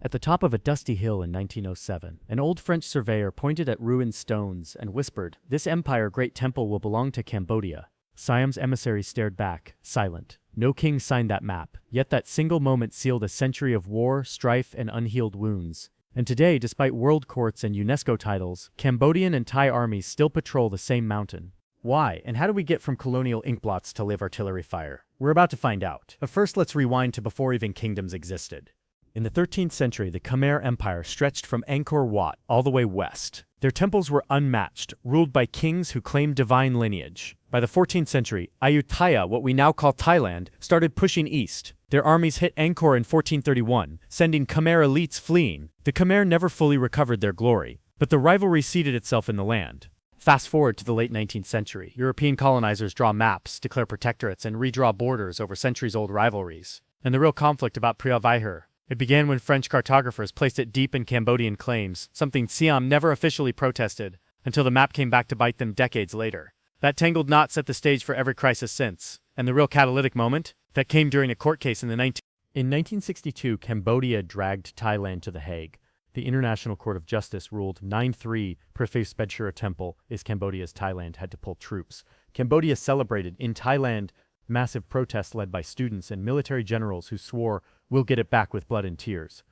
At the top of a dusty hill in 1907, an old French surveyor pointed at ruined stones and whispered, "This empire great temple will belong to Cambodia." Siam's emissary stared back, silent. No king signed that map, yet that single moment sealed a century of war, strife, and unhealed wounds. And today, despite world courts and UNESCO titles, Cambodian and Thai armies still patrol the same mountain. Why, and how do we get from colonial inkblots to live artillery fire? We're about to find out. But first, let's rewind to before even kingdoms existed. In the 13th century, the Khmer Empire stretched from Angkor Wat all the way west. Their temples were unmatched, ruled by kings who claimed divine lineage. By the 14th century, Ayutthaya, what we now call Thailand, started pushing east. Their armies hit Angkor in 1431, sending Khmer elites fleeing. The Khmer never fully recovered their glory, but the rivalry seated itself in the land. Fast forward to the late 19th century, European colonizers draw maps, declare protectorates, and redraw borders over centuries-old rivalries. And the real conflict about Preah Vihear. It began when French cartographers placed it deep in Cambodian claims, something Siam never officially protested, until the map came back to bite them decades later. That tangled knot set the stage for every crisis since, and the real catalytic moment? That came during a court case in 1962, Cambodia dragged Thailand to The Hague. The International Court of Justice ruled 9-3 Preah Vihear Temple is Cambodia's. Thailand had to pull troops. Cambodia celebrated. In Thailand, massive protests led by students and military generals who swore, "We'll get it back with blood and tears."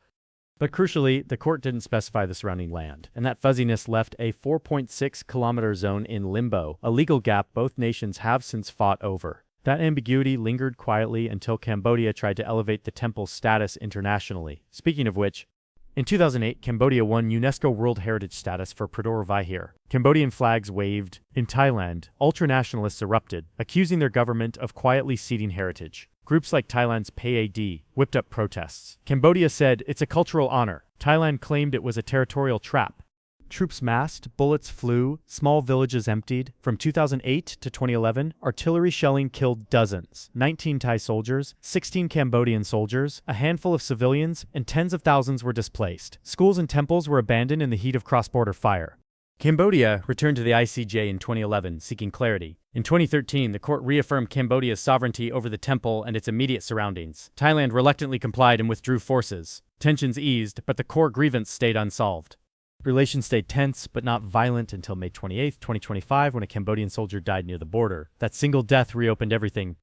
But crucially, the court didn't specify the surrounding land, and that fuzziness left a 4.6-kilometer zone in limbo, a legal gap both nations have since fought over. That ambiguity lingered quietly until Cambodia tried to elevate the temple's status internationally. Speaking of which, in 2008, Cambodia won UNESCO World Heritage status for Preah Vihear. Cambodian flags waved. In Thailand, ultranationalists erupted, accusing their government of quietly ceding heritage. Groups like Thailand's PAD whipped up protests. Cambodia said it's a cultural honor. Thailand claimed it was a territorial trap. Troops massed, bullets flew, small villages emptied. From 2008 to 2011, artillery shelling killed dozens. 19 Thai soldiers, 16 Cambodian soldiers, a handful of civilians, and tens of thousands were displaced. Schools and temples were abandoned in the heat of cross-border fire. Cambodia returned to the ICJ in 2011, seeking clarity. In 2013, the court reaffirmed Cambodia's sovereignty over the temple and its immediate surroundings. Thailand reluctantly complied and withdrew forces. Tensions eased, but the core grievance stayed unsolved. Relations stayed tense, but not violent until May 28, 2025, when a Cambodian soldier died near the border. That single death reopened everything.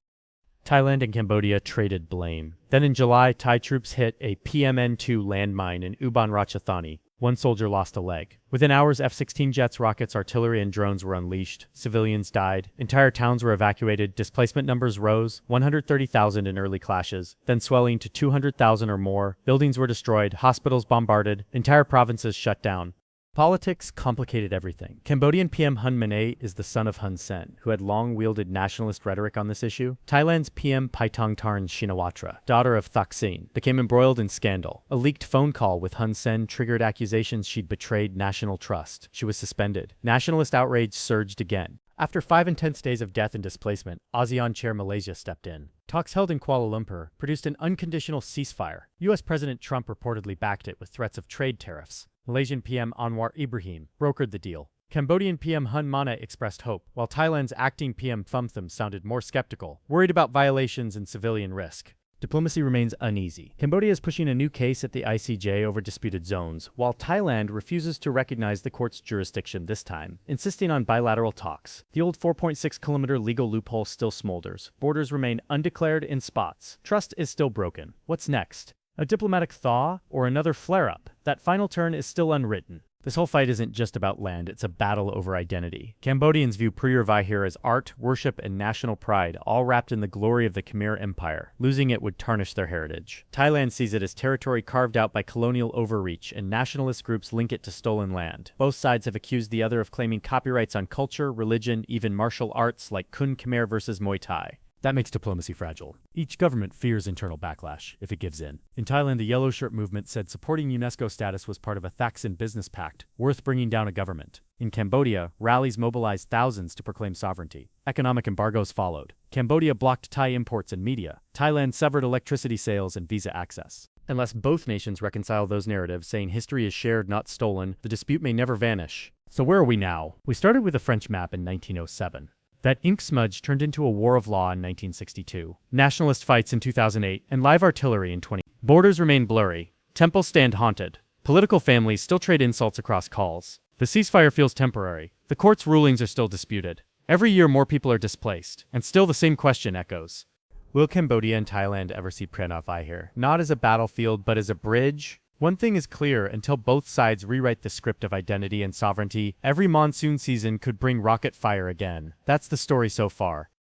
Thailand and Cambodia traded blame. Then in July, Thai troops hit a PMN-2 landmine in Ubon Ratchathani. One soldier lost a leg. Within hours, F-16 jets, rockets, artillery, and drones were unleashed. Civilians died. Entire towns were evacuated. Displacement numbers rose, 130,000 in early clashes, then swelling to 200,000 or more. Buildings were destroyed, hospitals bombarded, entire provinces shut down. Politics complicated everything. Cambodian PM Hun Manet is the son of Hun Sen, who had long wielded nationalist rhetoric on this issue. Thailand's PM Paetongtarn Shinawatra, daughter of Thaksin, became embroiled in scandal. A leaked phone call with Hun Sen triggered accusations she'd betrayed national trust. She was suspended. Nationalist outrage surged again. After 5 intense days of death and displacement, ASEAN chair Malaysia stepped in. Talks held in Kuala Lumpur produced an unconditional ceasefire. US President Trump reportedly backed it with threats of trade tariffs. Malaysian PM Anwar Ibrahim brokered the deal. Cambodian PM Hun Manet expressed hope, while Thailand's acting PM Phumtham sounded more skeptical, worried about violations and civilian risk. Diplomacy remains uneasy. Cambodia is pushing a new case at the ICJ over disputed zones, while Thailand refuses to recognize the court's jurisdiction this time, insisting on bilateral talks. The old 4.6-kilometer legal loophole still smolders. Borders remain undeclared in spots. Trust is still broken. What's next? A diplomatic thaw or another flare-up? That final turn is still unwritten. This whole fight isn't just about land, it's a battle over identity. Cambodians view Preah Vihear as art, worship, and national pride, all wrapped in the glory of the Khmer Empire. Losing it would tarnish their heritage. Thailand sees it as territory carved out by colonial overreach, and nationalist groups link it to stolen land. Both sides have accused the other of claiming copyrights on culture, religion, even martial arts like Kun Khmer versus Muay Thai. That makes diplomacy fragile. Each government fears internal backlash if it gives in. In Thailand, the Yellow Shirt movement said supporting UNESCO status was part of a Thaksin business pact, worth bringing down a government. In Cambodia, rallies mobilized thousands to proclaim sovereignty. Economic embargoes followed. Cambodia blocked Thai imports and media. Thailand severed electricity sales and visa access. Unless both nations reconcile those narratives, saying history is shared, not stolen, the dispute may never vanish. So where are we now? We started with a French map in 1907. That ink smudge turned into a war of law in 1962, nationalist fights in 2008, and live artillery in 20. Borders remain blurry. Temples stand haunted. Political families still trade insults across calls. The ceasefire feels temporary. The court's rulings are still disputed. Every year more people are displaced, and still the same question echoes. Will Cambodia and Thailand ever see Preah Vihear? Not as a battlefield, but as a bridge? One thing is clear, until both sides rewrite the script of identity and sovereignty, every monsoon season could bring rocket fire again. That's the story so far.